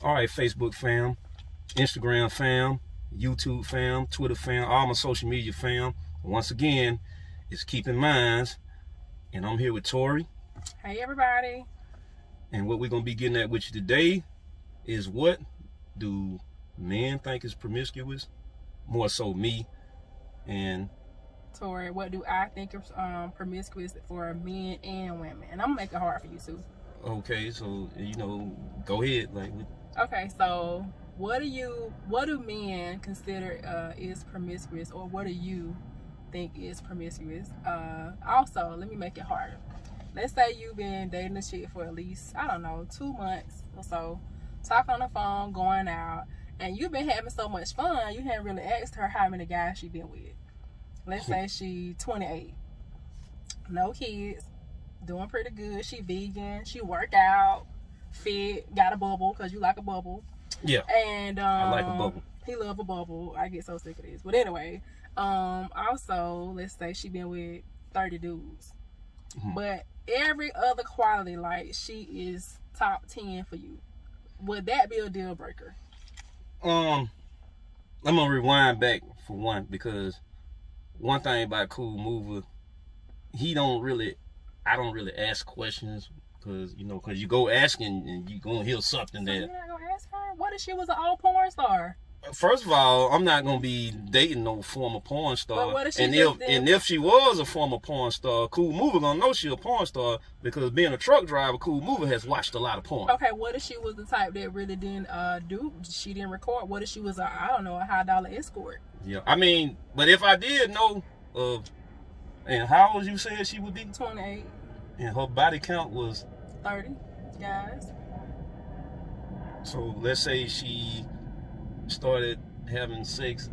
All right, Facebook fam, Instagram fam, YouTube fam, Twitter fam, all my social media fam. Once again, it's Keeping Minds, and I'm here with Tori. Hey, everybody. And what we're going to be getting at with you today is, what do men think is promiscuous? More so me. And Tori, what do I think is promiscuous for men and women? And I'm going to make it hard for you, too. Okay, so, go ahead. Okay, so what do men consider is promiscuous, or what do you think is promiscuous? Also, let me make it harder. Let's say you've been dating a chick for at least, 2 months or so, talking on the phone, going out, and you've been having so much fun, you haven't really asked her how many guys she been with. Let's say she 28, no kids, doing pretty good, she vegan, she work out, fit, got a bubble, because you like a bubble. Yeah. And I like a bubble. He love a bubble. I get so sick of this. But anyway, also, let's say she been with 30 dudes. Mm-hmm. But every other quality, like, she is top 10 for you. Would that be a deal breaker? I'm gonna rewind back for one, because one thing about Cool Mover, I don't really ask questions. Because you go asking and you gonna hear something. So you're not gonna ask her? What if she was an old porn star? First of all, I'm not gonna be dating no former porn star. But what if she if she was a former porn star, Cool Mover gonna know she a porn star, because being a truck driver, Cool Mover has watched a lot of porn. Okay, what if she was the type that really didn't she didn't record? What if she was a high-dollar escort? Yeah, but if I did know and how old you said she would be? 28. And her body count was 30 guys. So let's say she started having sex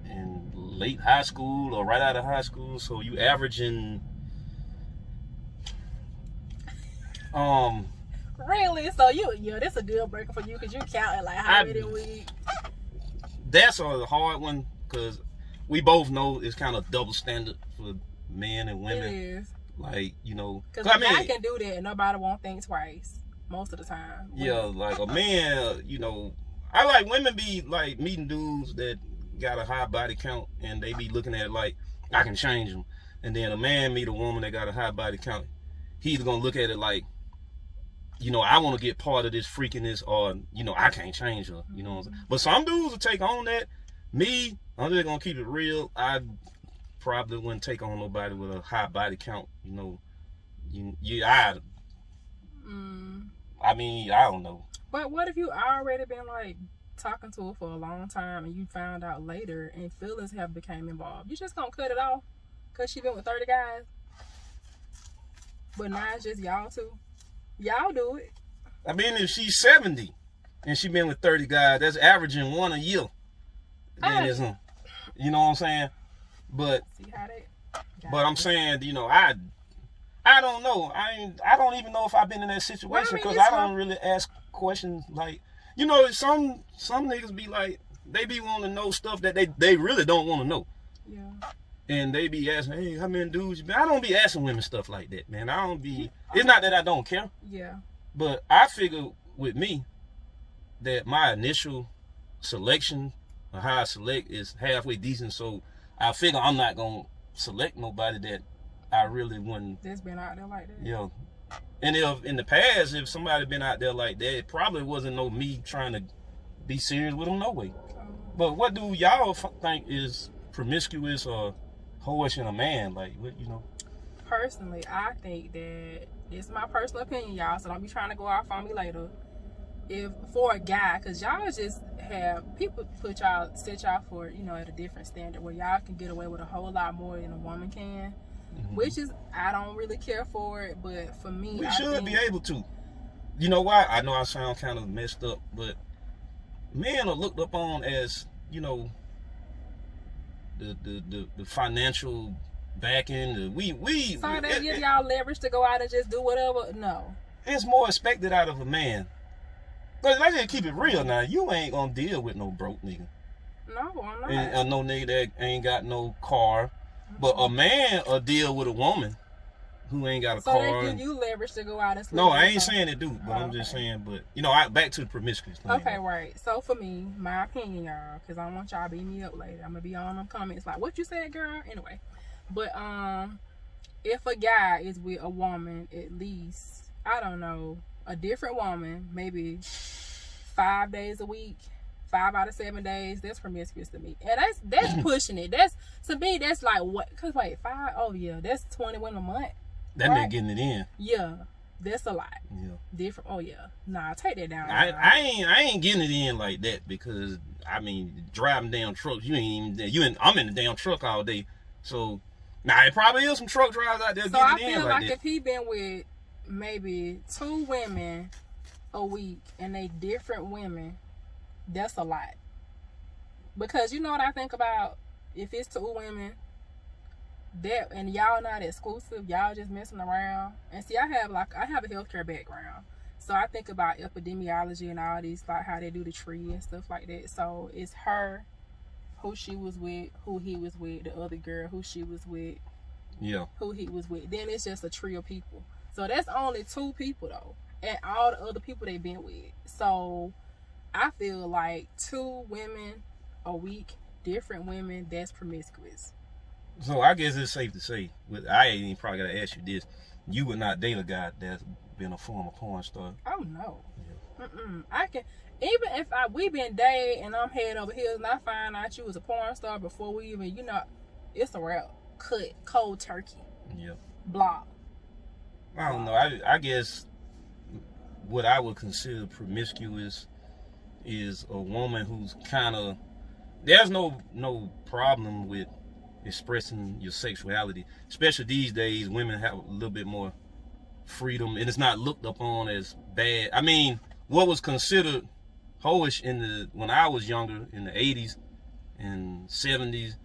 in late high school or right out of high school. So you averaging really? So that's a deal breaker for you, because you counting like how many weeks? That's a hard one, because we both know it's kind of double standard for men and women. It is. Because I can do that and nobody won't think twice most of the time. Yeah, like a man, I like women be like meeting dudes that got a high body count, and they be looking at it like, I can change them. And then a man meet a woman that got a high body count, he's gonna look at it like, I want to get part of this freakiness, or I can't change her. You know what I'm saying? But some dudes will take on that. Me, I'm just gonna keep it real. I probably wouldn't take on nobody with a high body count. I don't know. But what if you already been like talking to her for a long time, and you found out later and feelings have become involved? You just gonna cut it off because she been with 30 guys? But now it's just y'all two. Y'all do it. If she's 70 and she been with 30 guys, that's averaging one a year. Then it's, you know what I'm saying? But I'm saying, I don't know. I don't even know if I've been in that situation, because I don't really ask questions like, some niggas be like, they be wanting to know stuff that they really don't want to know. Yeah. And they be asking, hey, how many dudes you been? I don't be asking women stuff like that, man. It's not that I don't care. Yeah. But I figure with me that my initial selection, or how I select, is halfway decent, so I figure I'm not gonna select nobody that I really wouldn't. That's been out there like that. Yeah. And if in the past, if somebody been out there like that, it probably wasn't me trying to be serious with them, no way. But what do y'all think is promiscuous or whorish in a man? Like, what, Personally, I think that it's my personal opinion, y'all, so don't be trying to go off on me later. If for a guy, because y'all just have people set y'all for, at a different standard where y'all can get away with a whole lot more than a woman can. Mm-hmm. Which is, I don't really care for it, but for me, we should be able to. You know why? I know I sound kind of messed up, but men are looked upon as, the financial backing. So they give y'all leverage to go out and just do whatever? No. It's more expected out of a man. But let's just keep it real now. You ain't gonna deal with no broke nigga. No, I'm not. And no nigga that ain't got no car. But a man will deal with a woman who ain't got a so car. So they give you leverage to go out and sleep. No, I ain't saying it do, but I'm just saying, but, you know, back to the promiscuous thing. Okay, right. So for me, my opinion, y'all, because I don't want y'all to beat me up later. I'm going to be on them comments like, what you said, girl? Anyway. But, if a guy is with a woman, at least, I don't know, a different woman, maybe 5 days a week, 5 out of 7 days, that's promiscuous to me. And that's pushing it. That's, to me, that's like, what? Because, wait, 5? Oh, yeah, that's 20 women a month. That right? nigga getting it in. Yeah, that's a lot. Yeah. Different. Oh yeah. Nah, take that down. I ain't getting it in like that because I mean driving damn trucks. I'm in the damn truck all day. So now it probably is some truck drivers out there getting it in. So I feel like if he been with maybe 2 women a week and they different women, that's a lot. Because you know what I think about, if it's 2 women. That, and y'all not exclusive, y'all just messing around. And see, I have a healthcare background, so I think about epidemiology and all these, like how they do the tree and stuff like that. So it's her, who she was with, who he was with, the other girl who she was with, yeah, who he was with. Then it's just a tree of people. So that's only 2 people though, and all the other people they've been with. So I feel like 2 women a week, different women, that's promiscuous. So I guess it's safe to say, I ain't even probably gotta ask you this: you would not date a guy that's been a former porn star. Oh no. Yeah. I can, even if we been dating and I'm head over heels and I find out you was a porn star before we even, you know, it's a wrap. Cut, cold turkey. Yeah. Block. I don't know. I guess what I would consider promiscuous is a woman who's kind of, there's no problem with expressing your sexuality, especially these days. Women have a little bit more freedom and it's not looked upon as bad. I mean, what was considered hoish when I was younger in the 80s and 70s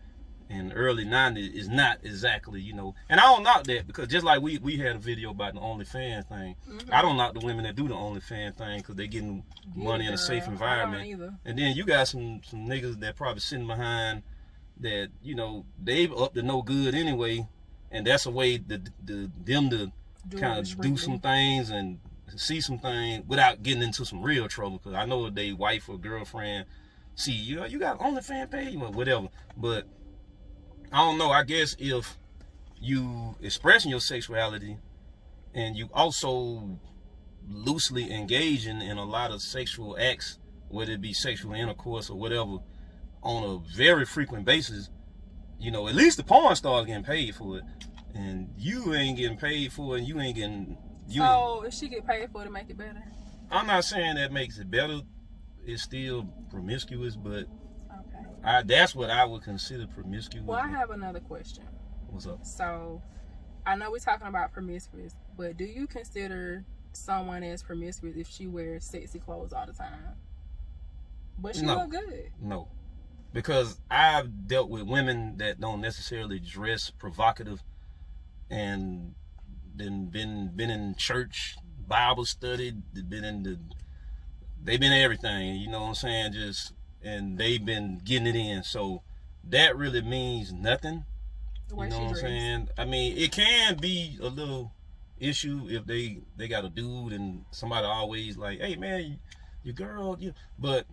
and early 90s is not exactly, you know, and I don't knock that, because just like we had a video about the OnlyFans thing, I don't knock the women that do the OnlyFans thing because they getting money in a safe environment. And then you got some niggas that probably sitting behind that, you know, they up to no good anyway, and that's a way them to kind of do some things and see some things without getting into some real trouble. Because I know they wife or girlfriend see you got OnlyFans page or whatever, but I don't know. I guess if you expressing your sexuality and you also loosely engaging in a lot of sexual acts, whether it be sexual intercourse or whatever, on a very frequent basis, you know, at least the porn stars getting paid for it, and you ain't getting paid for it, and you ain't getting. So if she get paid for it to make it better? I'm not saying that makes it better. It's still promiscuous, but okay, that's what I would consider promiscuous. Well, I have another question. What's up? So I know we're talking about promiscuous, but do you consider someone as promiscuous if she wears sexy clothes all the time, but she look good? No. Because I've dealt with women that don't necessarily dress provocative, and then been in church, Bible study, they've been everything, you know what I'm saying? And they've been getting it in. So that really means nothing. You know what I'm saying? I mean, it can be a little issue if they got a dude and somebody always like, hey man, your girl, but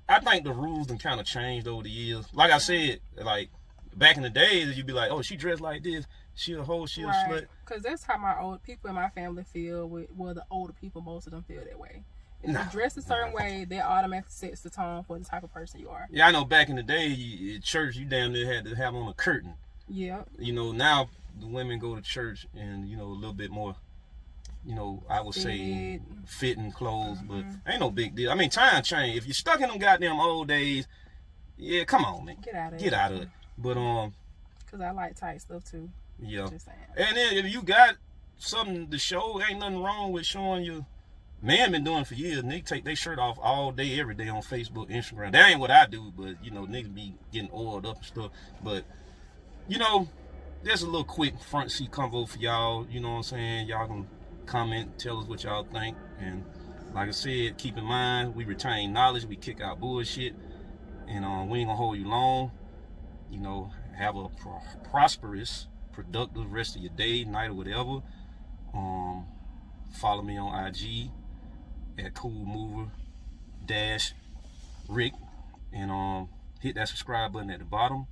I think the rules done kind of changed over the years. Like I said, like back in the days, you'd be like, oh, she dressed like this, she a hoe, she a slut. Because that's how my old people in my family feel. Well, the older people, most of them feel that way. If you dress a certain way, that automatically sets the tone for the type of person you are. Yeah, I know back in the day, at church, you damn near had to have on a curtain. Yeah. You know, now the women go to church and, you know, a little bit more, you know, I would say fitting clothes, but ain't no big deal. I mean, time change. If you're stuck in them goddamn old days, yeah, come on, man. Get out of it. But because I like tight stuff too. Yeah. And then if you got something to show, ain't nothing wrong with showing your man been doing for years. Niggas take their shirt off all day, every day on Facebook, Instagram. That ain't what I do, but you know, niggas be getting oiled up and stuff. But you know, there's a little quick front seat convo for y'all. You know what I'm saying? Y'all can comment, tell us what y'all think. And like I said, keep in mind, we retain knowledge, we kick out bullshit, and we ain't gonna hold you long. You know, have a prosperous productive rest of your day, night, or whatever. Follow me on IG at coolmover-rick, and hit that subscribe button at the bottom.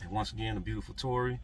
And once again, the beautiful Tori.